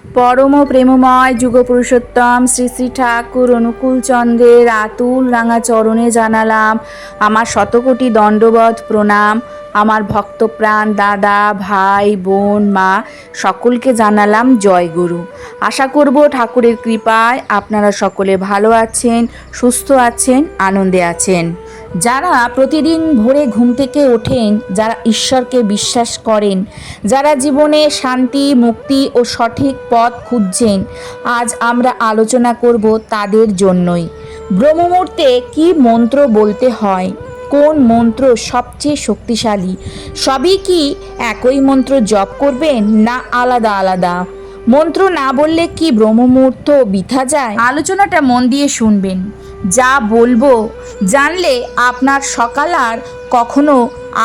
পরম প্রেমময় যুগপুরুষোত্তম শ্রী শ্রী ঠাকুর অনুকূল চন্দ্রের আতুল রাঙা চরণে জানালাম আমার শতকোটি দণ্ডবৎ প্রণাম। আমার ভক্তপ্রাণ দাদা, ভাই, বোন, মা সকলকে জানালাম জয় গুরু। আশা করব ঠাকুরের কৃপায় আপনারা সকলে ভালো আছেন, সুস্থ আছেন, আনন্দে আছেন। যারা প্রতিদিন ভোরে ঘুম থেকে ওঠেন, যারা ঈশ্বরকে বিশ্বাস করেন, যারা জীবনে শান্তি, মুক্তি ও সঠিক পথ খুঁজছেন, আজ আমরা আলোচনা করব তাদের জন্যই। ব্রহ্মমুহূর্তে কি মন্ত্র বলতে হয়, কোন মন্ত্র সবচেয়ে শক্তিশালী, সবই কি একই মন্ত্র জপ করবেন না আলাদা আলাদা? মন্ত্র না বললে কি ব্রহ্মমুহূর্ত বৃথা যায়? আলোচনাটা মন দিয়ে শুনবেন। যা বলবো জানলে আপনার সকাল আর কখনো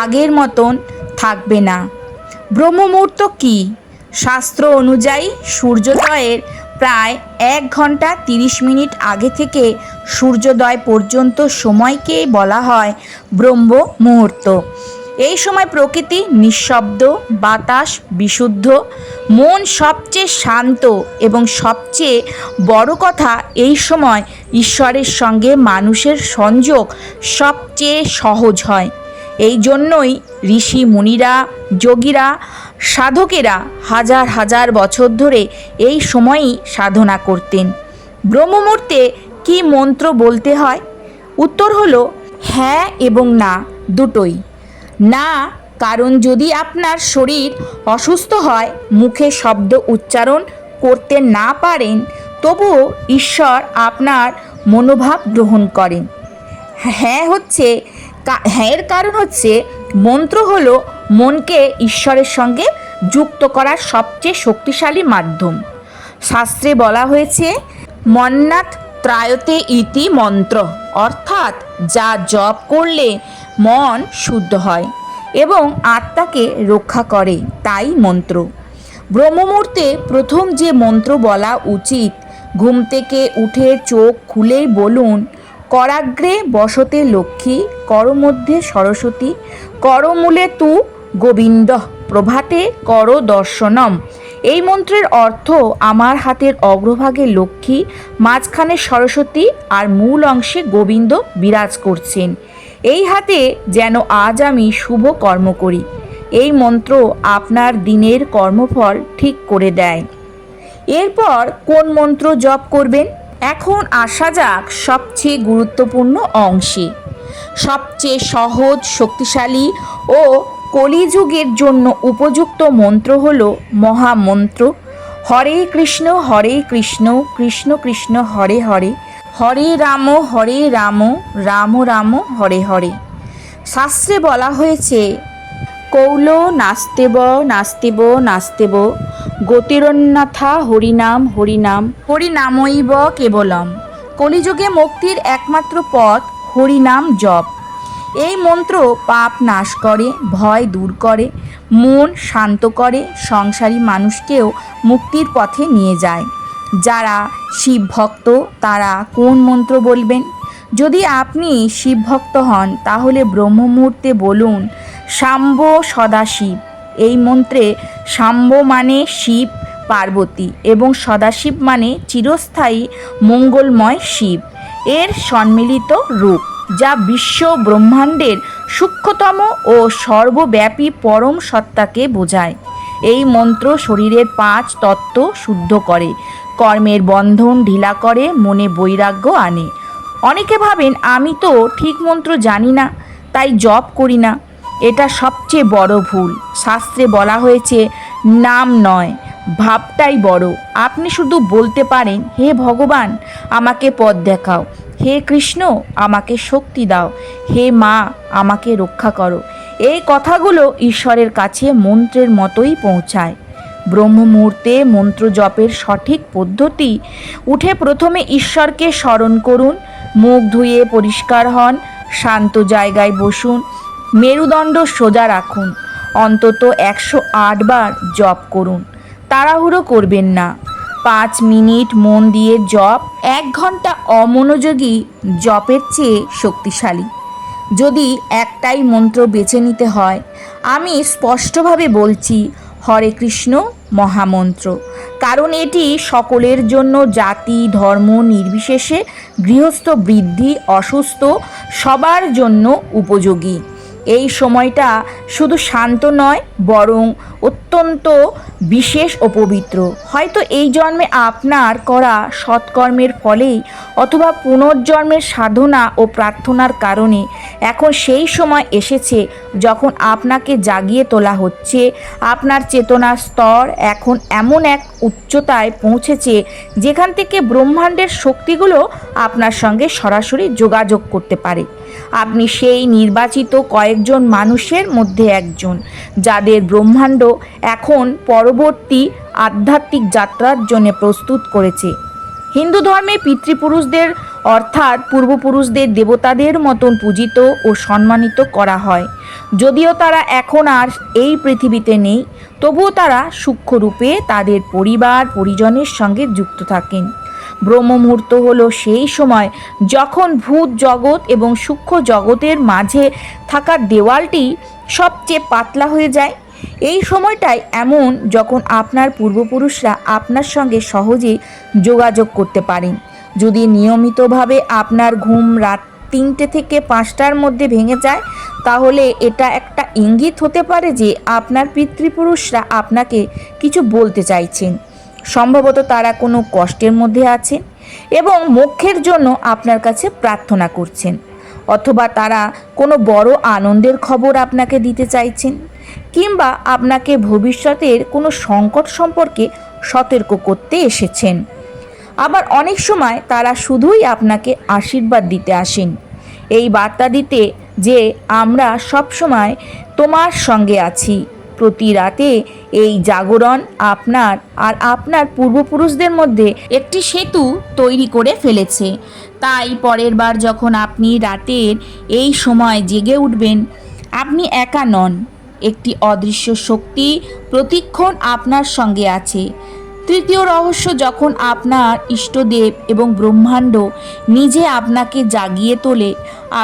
আগের মতন থাকবে না। ব্রহ্মমুহূর্ত কি? শাস্ত্র অনুযায়ী সূর্যোদয়ের প্রায় 1 ঘন্টা 30 মিনিট আগে থেকে সূর্যোদয় পর্যন্ত সময়কে বলা হয় ব্রহ্ম মুহূর্ত। এই সময় প্রকৃতি নিঃশব্দ, বাতাস বিশুদ্ধ, মন সবচেয়ে শান্ত এবং সবচেয়ে বড় কথা, এই সময় ঈশ্বরের সঙ্গে মানুষের সংযোগ সবচেয়ে সহজ হয়। এই জন্যই ঋষি মুনিরা, যোগীরা, সাধকেরা হাজার হাজার বছর ধরে এই সময়ই সাধনা করতেন। ব্রহ্মমুহূর্তে কি মন্ত্র বলতে হয়? উত্তর হলো হ্যাঁ এবং না, দুটোই। না, কারণ যদি আপনার শরীর অসুস্থ হয়, মুখে শব্দ উচ্চারণ করতে না পারেন, তবুও ঈশ্বর আপনার মনোভাব গ্রহণ করেন। হ্যাঁর কারণ হচ্ছে মন্ত্র হলো মনকে ঈশ্বরের সঙ্গে যুক্ত করার সবচেয়ে শক্তিশালী মাধ্যম। শাস্ত্রে বলা হয়েছে মন্নাথ ত্রায়তে ইতি মন্ত্র, অর্থাৎ যা জপ করলে মন শুদ্ধ হয় এবং আত্মাকে রক্ষা করে, তাই মন্ত্র। ব্রহ্মমুহূর্তে প্রথম যে মন্ত্র বলা উচিত, ঘুম থেকে উঠে চোখ খুলেই বলুন, করাগ্রে বসতে লক্ষ্মী, করমধ্যে সরস্বতী, করমূলে তু গোবিন্দ, প্রভাতে কর দর্শনম। এই মন্ত্রের অর্থ, আমার হাতের অগ্রভাগে লক্ষ্মী, মাঝখানে সরস্বতী আর মূল অংশে গোবিন্দ বিরাজ করছেন। এই হাতে যেন আজ আমি শুভ কর্ম করি। এই মন্ত্র আপনার দিনের কর্মফল ঠিক করে দেয়। এরপর কোন মন্ত্র জপ করবেন? এখন আসা যাক সবচেয়ে গুরুত্বপূর্ণ অংশে। সবচেয়ে সহজ, শক্তিশালী ও কলিযুগের জন্য উপযুক্ত মন্ত্র হল মহামন্ত্র হরে কৃষ্ণ, কৃষ্ণ কৃষ্ণ হরে হরে, হরে রাম, রাম রাম হরে হরে। শাস্ত্রে বলা হয়েছে কৌল নাস্তেব নাস্তেব নাস্তেব গতিরন্নাথা হরিনাম হরিনাম হরিনামৈব কেবলম। কলিযুগে মুক্তির একমাত্র পথ হরিনাম জপ। এই মন্ত্র পাপ নাশ করে, ভয় দূর করে, মন শান্ত করে, সংসারী মানুষকেও মুক্তির পথে নিয়ে যায়। যারা শিব ভক্ত তারা কোন মন্ত্র বলবেন? যদি আপনি শিব ভক্ত হন, তাহলে ব্রহ্মমুহূর্তে বলুন শাম্ব সদাশিব। এই মন্ত্রে শাম্ব মানে শিব পার্বতী এবং সদাশিব মানে চিরস্থায়ী মঙ্গলময় শিব, এর সম্মিলিত রূপ, যা বিশ্ব ব্রহ্মাণ্ডের সূক্ষ্মতম ও সর্বব্যাপী পরম সত্তাকে বোঝায়। এই মন্ত্র শরীরের 5 তত্ত্ব শুদ্ধ করে, কর্মের বন্ধন ঢিলা করে, মনে বৈরাগ্য আনে। অনেকে ভাবেন আমি তো ঠিক মন্ত্র জানি না, তাই জপ করি না। এটা সবচেয়ে বড় ভুল। শাস্ত্রে বলা হয়েছে নাম নয়, ভাবটাই বড়। আপনি শুধু বলতে পারেন, হে ভগবান আমাকে পথ দেখাও, হে কৃষ্ণ আমাকে শক্তি দাও, হে মা আমাকে রক্ষা করো। এই কথাগুলো ঈশ্বরের কাছে মন্ত্রের মতোই পৌঁছায়। ব্রহ্মমুহূর্তে মন্ত্র জপের সঠিক পদ্ধতি, উঠে প্রথমে ঈশ্বরকে স্মরণ করুন, মুখ ধুয়ে পরিষ্কার হন, শান্ত জায়গায় বসুন, মেরুদণ্ড সোজা রাখুন, অন্তত 108 বার জপ করুন। তাড়াহুড়ো করবেন না। 5 মিনিট মন দিয়ে জপ 1 ঘন্টা অমনোযোগী জপের চেয়ে শক্তিশালী। যদি একটাই মন্ত্র বেছে নিতে হয়, আমি স্পষ্টভাবে বলছি হরে কৃষ্ণ মহামন্ত্র, কারণ এটি সকলের জন্য, জাতি ধর্ম নির্বিশেষে, গৃহস্থ বৃদ্ধি অসুস্থ সবার জন্য উপযোগী। এই সময়টা শুধু শান্ত নয়, বরং অত্যন্ত বিশেষ ও পবিত্র। হয়তো এই জন্মে আপনার করা সৎকর্মের ফলেই অথবা পুনর্জন্মের সাধনা ও প্রার্থনার কারণে এখন সেই সময় এসেছে যখন আপনাকে জাগিয়ে তোলা হচ্ছে। আপনার চেতনার স্তর এখন এমন এক উচ্চতায় পৌঁছেছে যেখান থেকে ব্রহ্মাণ্ডের শক্তিগুলো আপনার সঙ্গে সরাসরি যোগাযোগ করতে পারে। আপনি সেই নির্বাচিত কয়েকজন মানুষের মধ্যে একজন, যাদের ব্রহ্মাণ্ড এখন পরবর্তী আধ্যাত্মিক যাত্রার জন্য প্রস্তুত করেছে। হিন্দু ধর্মে পিতৃপুরুষদের অর্থাৎ পূর্বপুরুষদের দেবতাদের মতন পূজিত ও সম্মানিত করা হয়। যদিও তারা এখন আর এই পৃথিবীতে নেই, তবুও তারা সূক্ষ্মরূপে তাদের পরিবার পরিজনের সঙ্গে যুক্ত থাকেন। ব্রহ্ম মুহূর্ত হলো সেই সময় যখন ভূত জগৎ এবং সূক্ষ্ম জগতের মাঝে থাকা দেওয়ালটি সবচেয়ে পাতলা হয়ে যায়। এই সময়টাই এমন যখন আপনার পূর্বপুরুষরা আপনার সঙ্গে সহজে যোগাযোগ করতে পারেন। যদি নিয়মিতভাবে আপনার ঘুম রাত 3টে থেকে 5টার মধ্যে ভেঙে যায়, তাহলে এটা একটা ইঙ্গিত হতে পারে যে আপনার পিতৃপুরুষরা আপনাকে কিছু বলতে চাইছেন। সম্ভবত তারা কোনো কষ্টের মধ্যে আছেন এবং মোক্ষের জন্য আপনার কাছে প্রার্থনা করছেন, অথবা তারা কোনো বড় আনন্দের খবর আপনাকে দিতে চাইছেন, কিংবা আপনাকে ভবিষ্যতের কোনো সংকট সম্পর্কে সতর্ক করতে এসেছেন। আবার অনেক সময় তারা শুধুই আপনাকে আশীর্বাদ দিতে আসেন, এই বার্তা দিতে যে আমরা সব সময় তোমার সঙ্গে আছি। প্রতি রাতে এই জাগরণ আপনার আর আপনার পূর্বপুরুষদের মধ্যে একটি সেতু তৈরি করে ফেলেছে। তাই পরের বার যখন আপনি রাতের এই সময় জেগে উঠবেন, আপনি একা নন। একটি অদৃশ্য শক্তি প্রতিক্ষণ আপনার সঙ্গে আছে। তৃতীয় রহস্য, যখন আপনার ইষ্টদেব এবং ব্রহ্মাণ্ড নিজে আপনাকে জাগিয়ে তোলে।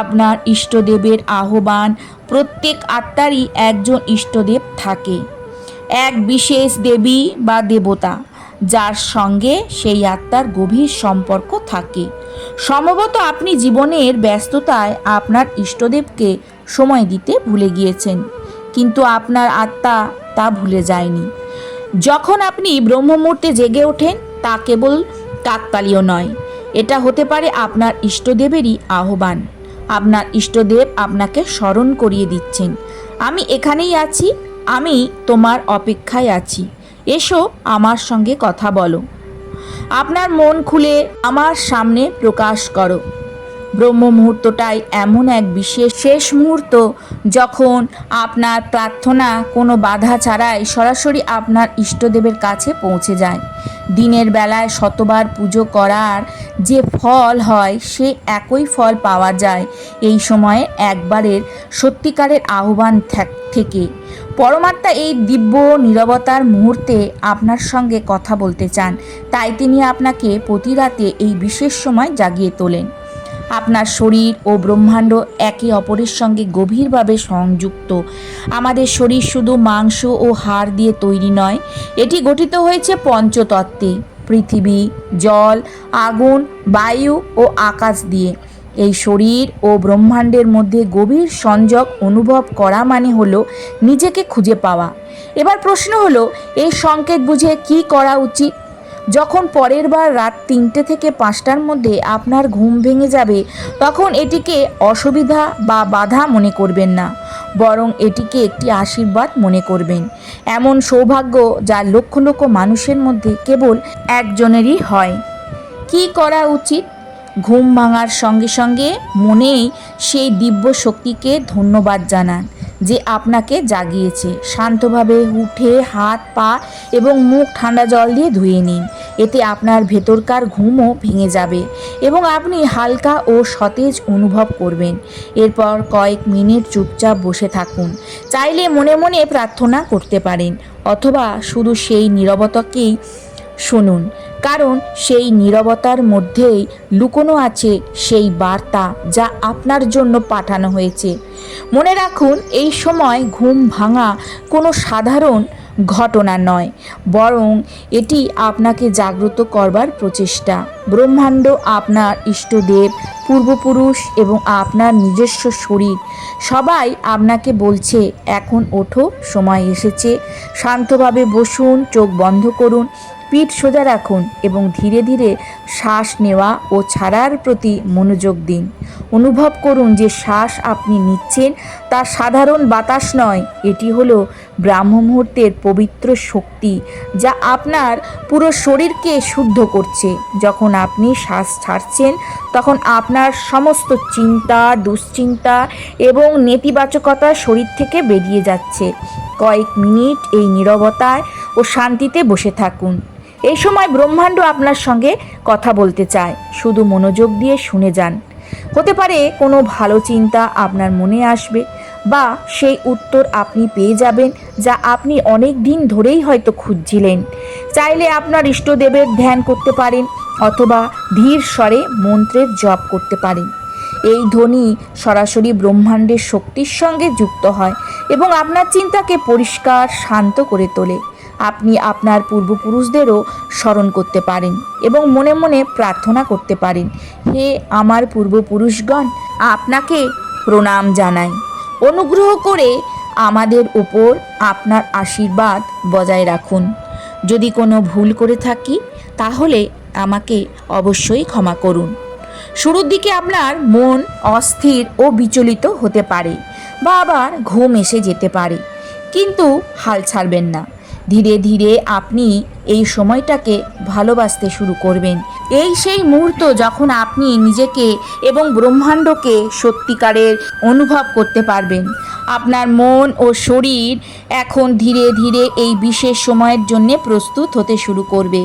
আপনার ইষ্টদেবের আহ্বান, প্রত্যেক আত্মারই একজন ইষ্টদেব থাকে, এক বিশেষ দেবী বা দেবতা যার সঙ্গে সেই আত্মার গভীর সম্পর্ক থাকে। সম্ভবত আপনি জীবনের ব্যস্ততায় আপনার ইষ্টদেবকে সময় দিতে ভুলে গিয়েছেন, কিন্তু আপনার আত্মা তা ভুলে যায়নি। যখন আপনি ব্রহ্ম মুহূর্তে জেগে ওঠেন, তা কেবল কাকতালীয় নয়, এটা হতে পারে আপনার ইষ্টদেবেরই আহ্বান। আপনার ইষ্টদেব আপনাকে স্মরণ করিয়ে দিচ্ছেন, আমি এখানেই আছি, আমি তোমার অপেক্ষায় আছি, এসো আমার সঙ্গে কথা বলো, আপনার মন খুলে আমার সামনে প্রকাশ করো। ব্রহ্ম মুহূর্তটাই এমন এক বিশেষ শেষ মুহূর্ত যখন আপনার প্রার্থনা কোনো বাধা ছাড়াই সরাসরি আপনার ইষ্টদেবের কাছে পৌঁছে যায়। দিনের বেলায় শতবার পুজো করার যে ফল হয়, সে একই ফল পাওয়া যায় এই সময়ে একবারের সত্যিকারের আহ্বান থেকে। পরমাত্মা এই দিব্য নীরবতার মুহূর্তে আপনার সঙ্গে কথা বলতে চান, তাই তিনি আপনাকে প্রতি রাতে এই বিশেষ সময় জাগিয়ে তোলেন। আপনার শরীর ও ব্রহ্মাণ্ড একে অপরের সঙ্গে গভীরভাবে সংযুক্ত। আমাদের শরীর শুধু মাংস ও হাড় দিয়ে তৈরি নয়, এটি গঠিত হয়েছে পঞ্চতত্ত্বে, পৃথিবী, জল, আগুন, বায়ু ও আকাশ দিয়ে। এই শরীর ও ব্রহ্মাণ্ডের মধ্যে গভীর সংযোগ অনুভব করা মানে হলো নিজেকে খুঁজে পাওয়া। এবার প্রশ্ন হলো, এই সংকেত বুঝে কী করা উচিত? যখন পরের বার রাত 3টে থেকে 5টার মধ্যে আপনার ঘুম ভেঙে যাবে, তখন এটিকে অসুবিধা বা বাধা মনে করবেন না, বরং এটিকে একটি আশীর্বাদ মনে করবেন। এমন সৌভাগ্য যা লক্ষ লক্ষ মানুষের মধ্যে কেবল একজনেরই হয়। কি করা উচিত? ঘুম ভাঙার সঙ্গে সঙ্গে মনেই সেই দিব্য শক্তিকে ধন্যবাদ জানান যে আপনাকে জাগিয়েছে। শান্তভাবে উঠে হাত পা এবং মুখ ঠান্ডা জল দিয়ে ধুয়ে নিন। এতে আপনার ভেতরকার ঘুমও ভেঙে যাবে এবং আপনি হালকা ও সতেজ অনুভব করবেন। এরপর কয়েক মিনিট চুপচাপ বসে থাকুন। চাইলে মনে মনে প্রার্থনা করতে পারেন, অথবা শুধু সেই নীরবতাকেই শুনুন, কারণ সেই নীরবতার মধ্যেই লুকোনো আছে সেই বার্তা যা আপনার জন্য পাঠানো হয়েছে। মনে রাখুন, এই সময় ঘুম ভাঙা কোনো সাধারণ ঘটনা নয়, বরং এটি আপনাকে জাগ্রত করবার প্রচেষ্টা। ব্রহ্মাণ্ড, আপনার ইষ্টদেব, পূর্বপুরুষ এবং আপনার নিজস্ব শরীর সবাই আপনাকে বলছে, এখন ওঠো, সময় এসেছে। শান্তভাবে বসুন, চোখ বন্ধ করুন, পিঠ সোজা রাখুন এবং ধীরে ধীরে শ্বাস নেওয়া ও ছাড়ার প্রতি মনোযোগ দিন। অনুভব করুন যে শ্বাস আপনি নিচ্ছেন তা সাধারণ বাতাস নয়, এটি হলো ব্রাহ্ম মুহূর্তের পবিত্র শক্তি যা আপনার পুরো শরীরকে শুদ্ধ করছে। যখন আপনি শ্বাস ছাড়ছেন তখন আপনার সমস্ত চিন্তা, দুশ্চিন্তা এবং নেতিবাচকতা শরীর থেকে বেরিয়ে যাচ্ছে। কয়েক মিনিট এই নীরবতায় ও শান্তিতে বসে থাকুন। এই সময় ব্রহ্মাণ্ড আপনার সঙ্গে কথা বলতে চায়, শুধু মনোযোগ দিয়ে শুনে যান। হতে পারে কোনো ভালো চিন্তা আপনার মনে আসবে বা সেই উত্তর আপনি পেয়ে যাবেন যা আপনি অনেক দিন ধরেই হয়তো খুঁজছিলেন। চাইলে আপনার ইষ্টদেবের ধ্যান করতে পারেন অথবা ধীর স্বরে মন্ত্রের জপ করতে পারেন। এই ধ্বনি সরাসরি ব্রহ্মাণ্ডের শক্তির সঙ্গে যুক্ত হয় এবং আপনার চিন্তাকে পরিষ্কার, শান্ত করে তোলে। আপনি আপনার পূর্বপুরুষদেরও স্মরণ করতে পারেন এবং মনে মনে প্রার্থনা করতে পারেন, হে আমার পূর্বপুরুষগণ, আপনাকে প্রণাম জানাই। অনুগ্রহ করে আমাদের উপর আপনার আশীর্বাদ বজায় রাখুন। যদি কোনো ভুল করে থাকি তাহলে আমাকে অবশ্যই ক্ষমা করুন। শুরুর দিকে আপনার মন অস্থির ও বিচলিত হতে পারে বা আবার ঘুম এসে যেতে পারে, কিন্তু হাল ছাড়বেন না। ধীরে ধীরে আপনি এই সময়টাকে ভালোবাসতে শুরু করবেন। এই সেই মুহূর্ত যখন আপনি নিজেকে এবং ব্রহ্মাণ্ডকে সত্যিকারের অনুভব করতে পারবেন। আপনার মন ও শরীর এখন ধীরে ধীরে এই বিশেষ সময়ের জন্য প্রস্তুত হতে শুরু করবে।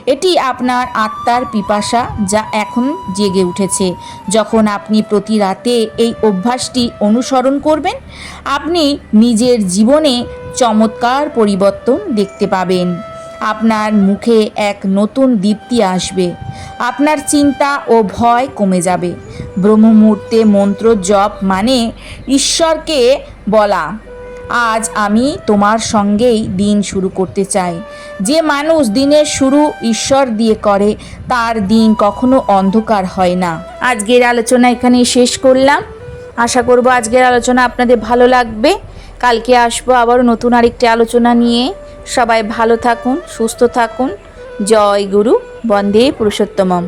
এটি আপনার আত্মার পিপাসা যা এখন জেগে উঠেছে। যখন আপনি প্রতি রাতে এই অভ্যাসটি অনুসরণ করবেন, আপনি নিজের জীবনে চমৎকার পরিবর্তন দেখতে পাবেন। আপনার মুখে এক নতুন দীপ্তি আসবে, আপনার চিন্তা ও ভয় কমে যাবে। ব্রহ্ম মুহূর্তে মন্ত্র জপ মানে ঈশ্বরকে বলা, আজ আমি তোমার সঙ্গেই দিন শুরু করতে চাই। যে মানুষ দিনের শুরু ঈশ্বর দিয়ে করে তার দিন কখনো অন্ধকার হয় না। আজকের আলোচনা এখানেই শেষ করলাম। আশা করব আজকের আলোচনা আপনাদের ভালো লাগবে। কালকে আসবো আবারও নতুন আরেকটি আলোচনা নিয়ে। সবাই ভালো থাকুন, সুস্থ থাকুন। জয় গুরু, বন্দে পুরুষোত্তমম।